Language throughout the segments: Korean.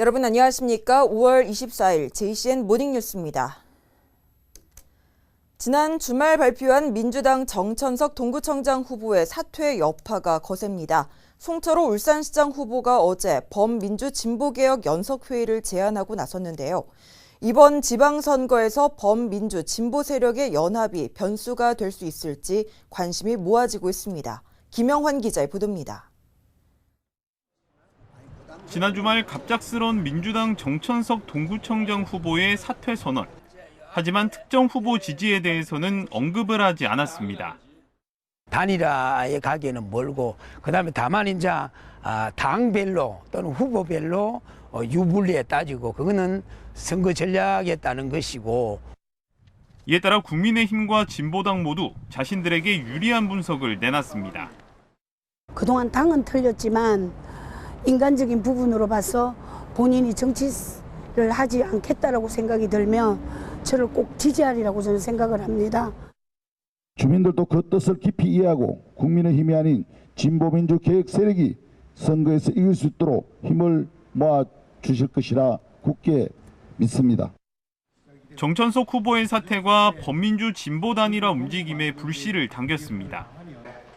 여러분 안녕하십니까? 5월 24일 JCN 모닝뉴스입니다. 지난 주말 발표한 민주당 정천석 동구청장 후보의 사퇴 여파가 거셉니다. 송철호 울산시장 후보가 어제 범민주진보개혁 연석회의를 제안하고 나섰는데요. 이번 지방선거에서 범민주 진보 세력의 연합이 변수가 될 수 있을지 관심이 모아지고 있습니다. 김영환 기자의 보도입니다. 지난 주말 갑작스런 민주당 정천석 동구청장 후보의 사퇴 선언. 하지만 특정 후보 지지에 대해서는 언급을 하지 않았습니다. 단일화에 가기에는 멀고 그다음에 다만 이제 당별로 또는 후보별로 유불리에 따지고 그거는 선거 전략에 따른 것이고. 이에 따라 국민의힘과 진보당 모두 자신들에게 유리한 분석을 내놨습니다. 그동안 당은 틀렸지만 인간적인 부분으로 봐서 본인이 정치를 하지 않겠다라고 생각이 들면 저를 꼭 지지하리라고 저는 생각을 합니다. 주민들도 그 뜻을 깊이 이해하고 국민의힘이 아닌 진보민주 개혁 세력이 선거에서 이길 수 있도록 힘을 모아 주실 것이라 굳게 믿습니다. 정천석 후보의 사퇴가 범민주 진보 단일화 움직임에 불씨를 당겼습니다.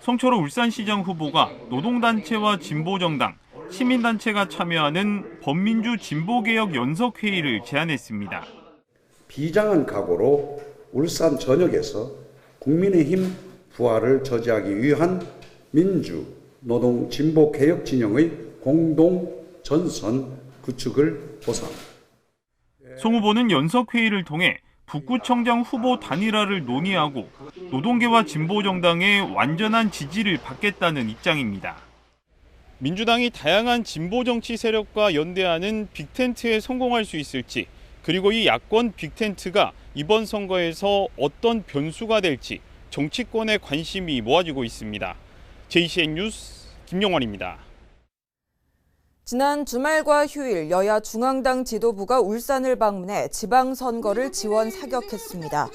송철호 울산시장 후보가 노동단체와 진보정당, 시민단체가 참여하는 범민주 진보개혁 연석회의를 제안했습니다. 비장한 각오로 울산 전역에서 국민의힘 부활을 저지하기 위한 민주, 노동, 진보 개혁 진영의 공동 전선 구축을 보상합니다. 송 후보는 연석회의를 통해 북구청장 후보 단일화를 논의하고 노동계와 진보정당의 완전한 지지를 받겠다는 입장입니다. 민주당이 다양한 진보 정치 세력과 연대하는 빅텐트에 성공할 수 있을지, 그리고 이 야권 빅텐트가 이번 선거에서 어떤 변수가 될지 정치권의 관심이 모아지고 있습니다. JCN 뉴스 김영환입니다. 지난 주말과 휴일 여야 중앙당 지도부가 울산을 방문해 지방선거를 지원 사격했습니다.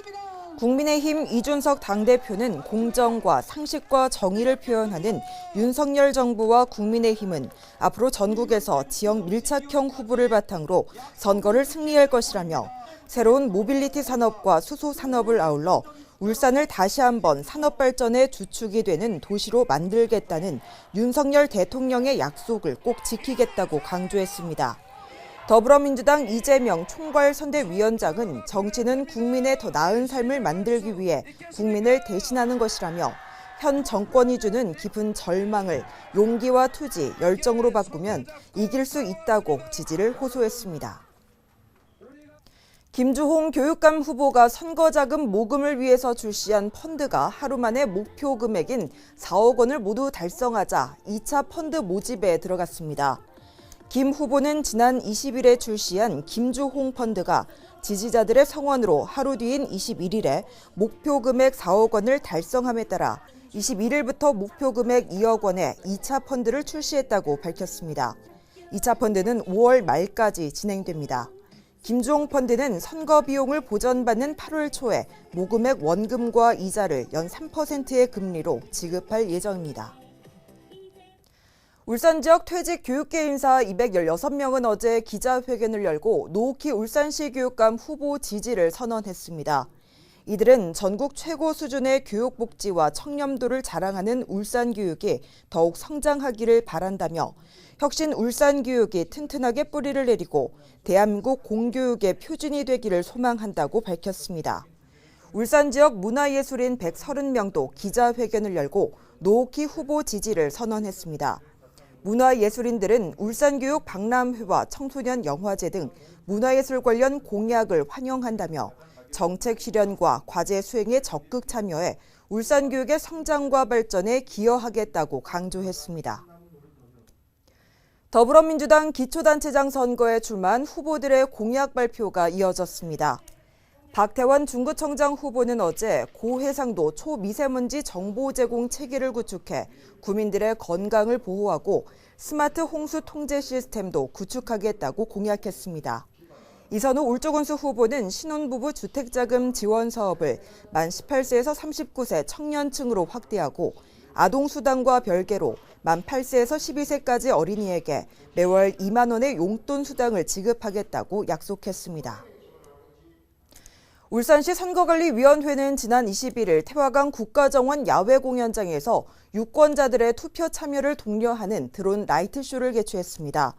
국민의힘 이준석 당대표는 공정과 상식과 정의를 표현하는 윤석열 정부와 국민의힘은 앞으로 전국에서 지역 밀착형 후보를 바탕으로 선거를 승리할 것이라며 새로운 모빌리티 산업과 수소 산업을 아울러 울산을 다시 한번 산업 발전의 주축이 되는 도시로 만들겠다는 윤석열 대통령의 약속을 꼭 지키겠다고 강조했습니다. 더불어민주당 이재명 총괄선대위원장은 정치는 국민의 더 나은 삶을 만들기 위해 국민을 대신하는 것이라며 현 정권이 주는 깊은 절망을 용기와 투지, 열정으로 바꾸면 이길 수 있다고 지지를 호소했습니다. 김주홍 교육감 후보가 선거자금 모금을 위해서 출시한 펀드가 하루 만에 목표 금액인 4억 원을 모두 달성하자 2차 펀드 모집에 들어갔습니다. 김 후보는 지난 20일에 출시한 김주홍 펀드가 지지자들의 성원으로 하루 뒤인 21일에 목표 금액 4억 원을 달성함에 따라 21일부터 목표 금액 2억 원의 2차 펀드를 출시했다고 밝혔습니다. 2차 펀드는 5월 말까지 진행됩니다. 김주홍 펀드는 선거 비용을 보전받는 8월 초에 모금액 원금과 이자를 연 3%의 금리로 지급할 예정입니다. 울산 지역 퇴직 교육계 인사 216명은 어제 기자회견을 열고 노옥희 울산시 교육감 후보 지지를 선언했습니다. 이들은 전국 최고 수준의 교육복지와 청렴도를 자랑하는 울산 교육이 더욱 성장하기를 바란다며 혁신 울산 교육이 튼튼하게 뿌리를 내리고 대한민국 공교육의 표준이 되기를 소망한다고 밝혔습니다. 울산 지역 문화예술인 130명도 기자회견을 열고 노옥희 후보 지지를 선언했습니다. 문화예술인들은 울산교육 박람회와 청소년 영화제 등 문화예술 관련 공약을 환영한다며 정책 실현과 과제 수행에 적극 참여해 울산교육의 성장과 발전에 기여하겠다고 강조했습니다. 더불어민주당 기초단체장 선거에 출마한 후보들의 공약 발표가 이어졌습니다. 박태원 중구청장 후보는 어제 고해상도 초미세먼지 정보 제공 체계를 구축해 구민들의 건강을 보호하고 스마트 홍수 통제 시스템도 구축하겠다고 공약했습니다. 이선우 울주군수 후보는 신혼부부 주택자금 지원 사업을 만 18세에서 39세 청년층으로 확대하고 아동수당과 별개로 만 8세에서 12세까지 어린이에게 매월 2만 원의 용돈 수당을 지급하겠다고 약속했습니다. 울산시 선거관리위원회는 지난 21일 태화강 국가정원 야외공연장에서 유권자들의 투표 참여를 독려하는 드론 라이트쇼를 개최했습니다.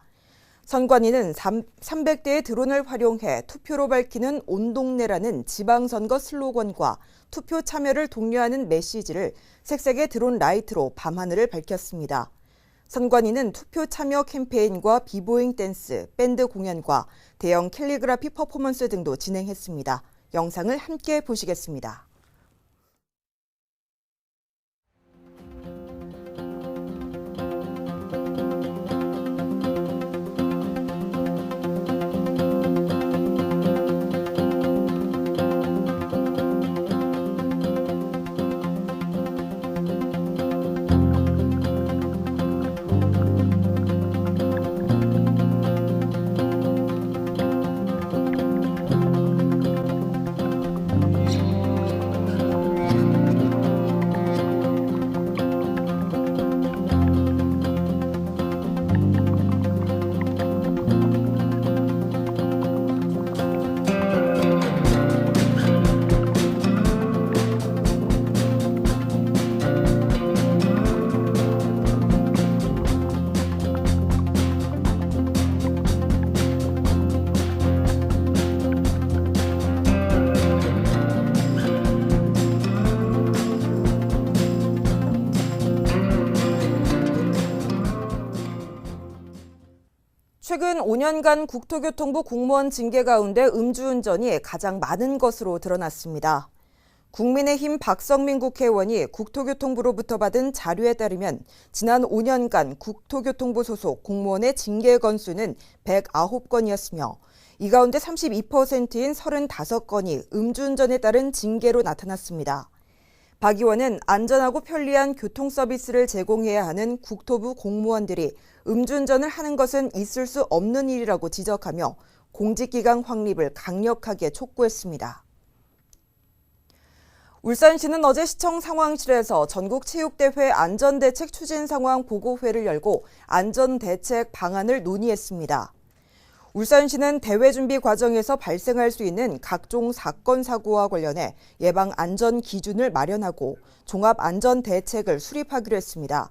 선관위는 300대의 드론을 활용해 투표로 밝히는 온 동네라는 지방선거 슬로건과 투표 참여를 독려하는 메시지를 색색의 드론 라이트로 밤하늘을 밝혔습니다. 선관위는 투표 참여 캠페인과 비보잉 댄스, 밴드 공연과 대형 캘리그라피 퍼포먼스 등도 진행했습니다. 영상을 함께 보시겠습니다. 최근 5년간 국토교통부 공무원 징계 가운데 음주운전이 가장 많은 것으로 드러났습니다. 국민의힘 박성민 국회의원이 국토교통부로부터 받은 자료에 따르면 지난 5년간 국토교통부 소속 공무원의 징계 건수는 109건이었으며 이 가운데 32%인 35건이 음주운전에 따른 징계로 나타났습니다. 박 의원은 안전하고 편리한 교통 서비스를 제공해야 하는 국토부 공무원들이 음주운전을 하는 것은 있을 수 없는 일이라고 지적하며 공직기강 확립을 강력하게 촉구했습니다. 울산시는 어제 시청 상황실에서 전국체육대회 안전대책 추진 상황 보고회를 열고 안전대책 방안을 논의했습니다. 울산시는 대회 준비 과정에서 발생할 수 있는 각종 사건, 사고와 관련해 예방 안전 기준을 마련하고 종합 안전 대책을 수립하기로 했습니다.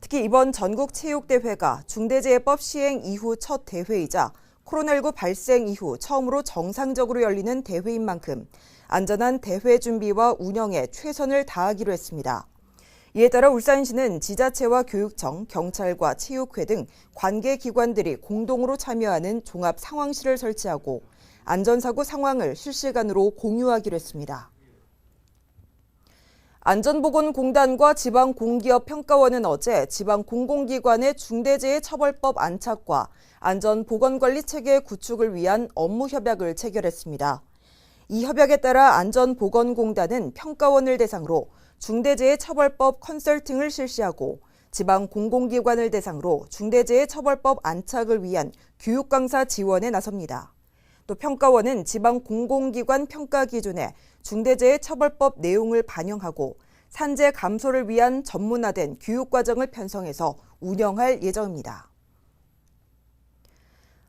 특히 이번 전국체육대회가 중대재해법 시행 이후 첫 대회이자 코로나19 발생 이후 처음으로 정상적으로 열리는 대회인 만큼 안전한 대회 준비와 운영에 최선을 다하기로 했습니다. 이에 따라 울산시는 지자체와 교육청, 경찰과 체육회 등 관계기관들이 공동으로 참여하는 종합 상황실을 설치하고 안전사고 상황을 실시간으로 공유하기로 했습니다. 안전보건공단과 지방공기업평가원은 어제 지방공공기관의 중대재해처벌법 안착과 안전보건관리체계 구축을 위한 업무협약을 체결했습니다. 이 협약에 따라 안전보건공단은 평가원을 대상으로 중대재해처벌법 컨설팅을 실시하고 지방공공기관을 대상으로 중대재해처벌법 안착을 위한 교육 강사 지원에 나섭니다. 또 평가원은 지방공공기관 평가 기준에 중대재해처벌법 내용을 반영하고 산재 감소를 위한 전문화된 교육과정을 편성해서 운영할 예정입니다.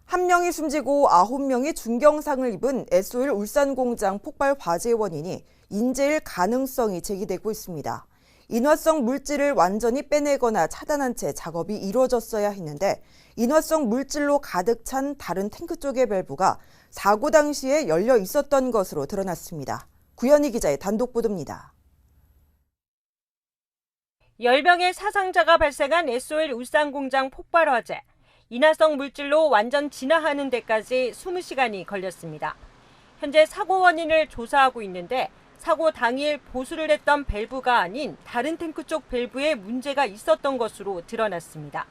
1명이 숨지고 9명이 중경상을 입은 S-오일 울산공장 폭발 화재의 원인이 인재일 가능성이 제기되고 있습니다. 인화성 물질을 완전히 빼내거나 차단한 채 작업이 이루어졌어야 했는데 인화성 물질로 가득 찬 다른 탱크 쪽의 밸브가 사고 당시에 열려 있었던 것으로 드러났습니다. 구현희 기자의 단독 보도입니다. 10명의 사상자가 발생한 S-오일 울산공장 폭발 화재. 인화성 물질로 완전 진화하는 데까지 20시간이 걸렸습니다. 현재 사고 원인을 조사하고 있는데 사고 당일 보수를 했던 밸브가 아닌 다른 탱크 쪽 밸브에 문제가 있었던 것으로 드러났습니다.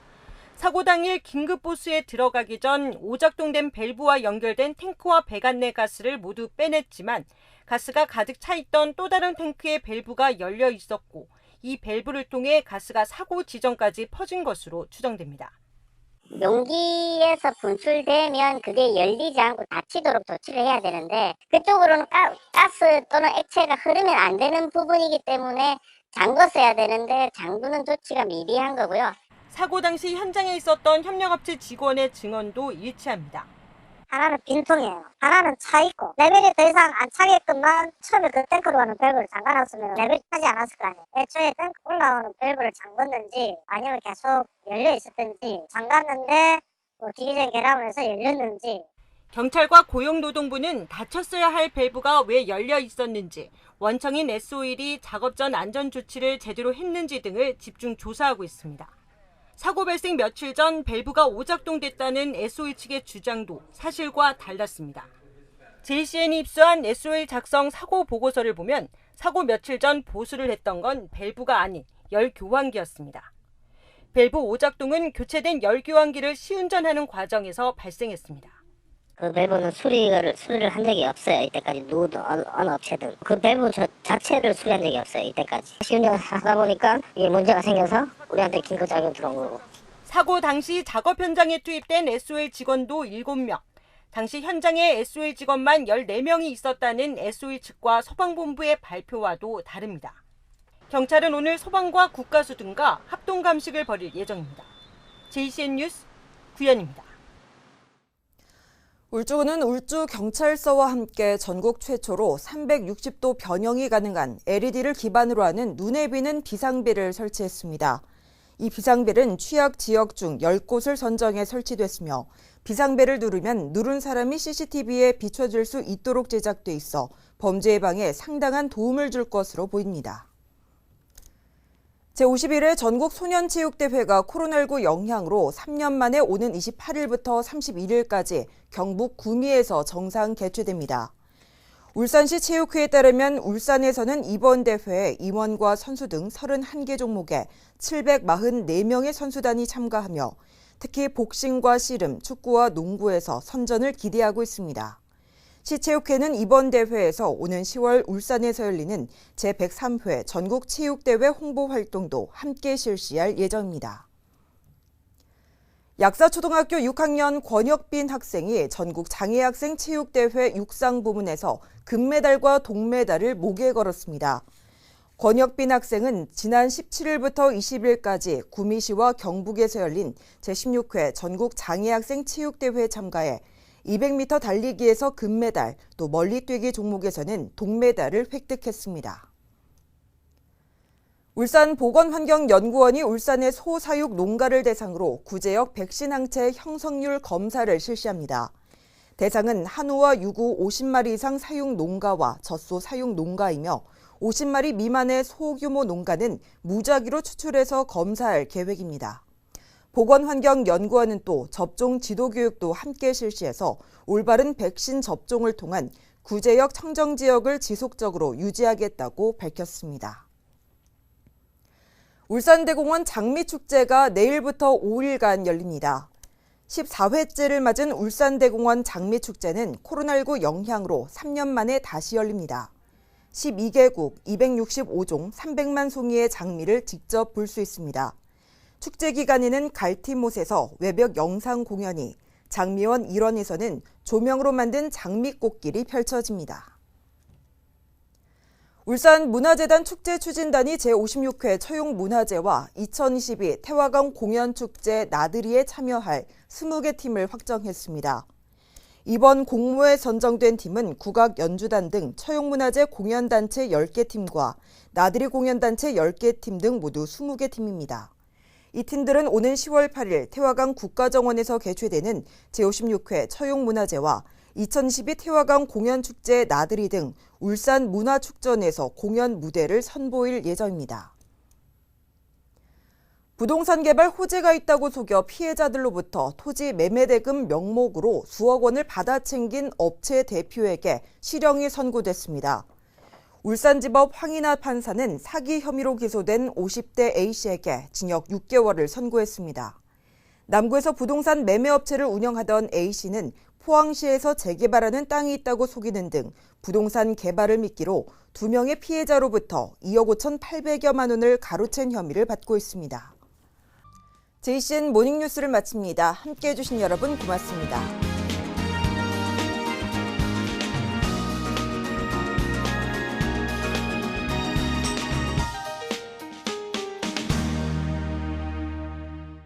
사고 당일 긴급 보수에 들어가기 전 오작동된 밸브와 연결된 탱크와 배관 내 가스를 모두 빼냈지만 가스가 가득 차 있던 또 다른 탱크의 밸브가 열려 있었고 이 밸브를 통해 가스가 사고 지점까지 퍼진 것으로 추정됩니다. 용기에서 분출되면 그게 열리지 않고 닫히도록 조치를 해야 되는데 그쪽으로는 가스 또는 액체가 흐르면 안 되는 부분이기 때문에 잠궜어야 되는데 잠그는 조치가 미비한 거고요. 사고 당시 현장에 있었던 협력업체 직원의 증언도 일치합니다. 하나는 빈통이에요. 하나는 차 있고 레벨이 더 이상 안 차게끔만 처음에 그 탱크로 가는 밸브를 잠가놨으면 레벨이 차지 않았을 거 아니에요. 애초에 탱크 올라오는 밸브를 잠궜는지 아니면 계속 열려 있었든지 잠갔는데 디기전 결함을 해서 열렸는지. 경찰과 고용노동부는 닫혔어야 할 밸브가 왜 열려 있었는지, 원청인 S-Oil이 작업 전 안전 조치를 제대로 했는지 등을 집중 조사하고 있습니다. 사고 발생 며칠 전 밸브가 오작동됐다는 S-Oil 측의 주장도 사실과 달랐습니다. JCN이 입수한 S-Oil 작성 사고 보고서를 보면 사고 며칠 전 보수를 했던 건 밸브가 아닌 열 교환기였습니다. 밸브 오작동은 교체된 열 교환기를 시운전하는 과정에서 발생했습니다. 그 밸브는 수리를 한 적이 없어요. 이때까지 누구도 어느 업체든 그 밸브 자체를 수리한 적이 없어요. 이때까지 시운전 하다 보니까 이게 문제가 생겨서 우리한테 긴급작용 들어온 거고. 사고 당시 작업 현장에 투입된 S-Oil 직원도 7명. 당시 현장에 S-Oil 직원만 14명이 있었다는 S-Oil 측과 소방본부의 발표와도 다릅니다. 경찰은 오늘 소방과 국가수 등과 합동 감식을 벌일 예정입니다. JCN 뉴스 구현입니다. 울주군은 울주경찰서와 함께 전국 최초로 360도 변형이 가능한 LED를 기반으로 하는 눈에 띄는 비상벨을 설치했습니다. 이 비상벨은 취약 지역 중 10곳을 선정해 설치됐으며 비상벨을 누르면 누른 사람이 CCTV에 비춰질 수 있도록 제작돼 있어 범죄 예방에 상당한 도움을 줄 것으로 보입니다. 제51회 전국 소년체육대회가 코로나19 영향으로 3년 만에 오는 28일부터 31일까지 경북 구미에서 정상 개최됩니다. 울산시 체육회에 따르면 울산에서는 이번 대회에 임원과 선수 등 31개 종목에 744명의 선수단이 참가하며 특히 복싱과 씨름, 축구와 농구에서 선전을 기대하고 있습니다. 시체육회는 이번 대회에서 오는 10월 울산에서 열리는 제103회 전국체육대회 홍보 활동도 함께 실시할 예정입니다. 약사초등학교 6학년 권혁빈 학생이 전국 장애학생 체육대회 육상 부문에서 금메달과 동메달을 목에 걸었습니다. 권혁빈 학생은 지난 17일부터 20일까지 구미시와 경북에서 열린 제16회 전국 장애학생 체육대회에 참가해 200m 달리기에서 금메달, 또 멀리뛰기 종목에서는 동메달을 획득했습니다. 울산보건환경연구원이 울산의 소사육 농가를 대상으로 구제역 백신 항체 형성률 검사를 실시합니다. 대상은 한우와 유구 50마리 이상 사육 농가와 젖소 사육 농가이며 50마리 미만의 소규모 농가는 무작위로 추출해서 검사할 계획입니다. 보건환경연구원은 또 접종 지도 교육도 함께 실시해서 올바른 백신 접종을 통한 구제역 청정지역을 지속적으로 유지하겠다고 밝혔습니다. 울산대공원 장미축제가 내일부터 5일간 열립니다. 14회째를 맞은 울산대공원 장미축제는 코로나19 영향으로 3년 만에 다시 열립니다. 12개국 265종 300만 송이의 장미를 직접 볼 수 있습니다. 축제 기간에는 갈티못에서 외벽 영상 공연이, 장미원 일원에서는 조명으로 만든 장미꽃길이 펼쳐집니다. 울산문화재단 축제추진단이 제56회 처용문화제와 2022 태화강 공연축제 나들이에 참여할 20개 팀을 확정했습니다. 이번 공모에 선정된 팀은 국악연주단 등 처용문화재 공연단체 10개 팀과 나들이 공연단체 10개 팀 등 모두 20개 팀입니다. 이 팀들은 오는 10월 8일 태화강 국가정원에서 개최되는 제56회 처용문화제와 2022 태화강 공연축제 나들이 등 울산 문화축전에서 공연 무대를 선보일 예정입니다. 부동산 개발 호재가 있다고 속여 피해자들로부터 토지 매매대금 명목으로 수억 원을 받아챙긴 업체 대표에게 실형이 선고됐습니다. 울산지법 황인하 판사는 사기 혐의로 기소된 50대 A씨에게 징역 6개월을 선고했습니다. 남구에서 부동산 매매업체를 운영하던 A씨는 포항시에서 재개발하는 땅이 있다고 속이는 등 부동산 개발을 미끼로 2명의 피해자로부터 2억 5,800여만 원을 가로챈 혐의를 받고 있습니다. JCN 모닝뉴스를 마칩니다. 함께해 주신 여러분 고맙습니다.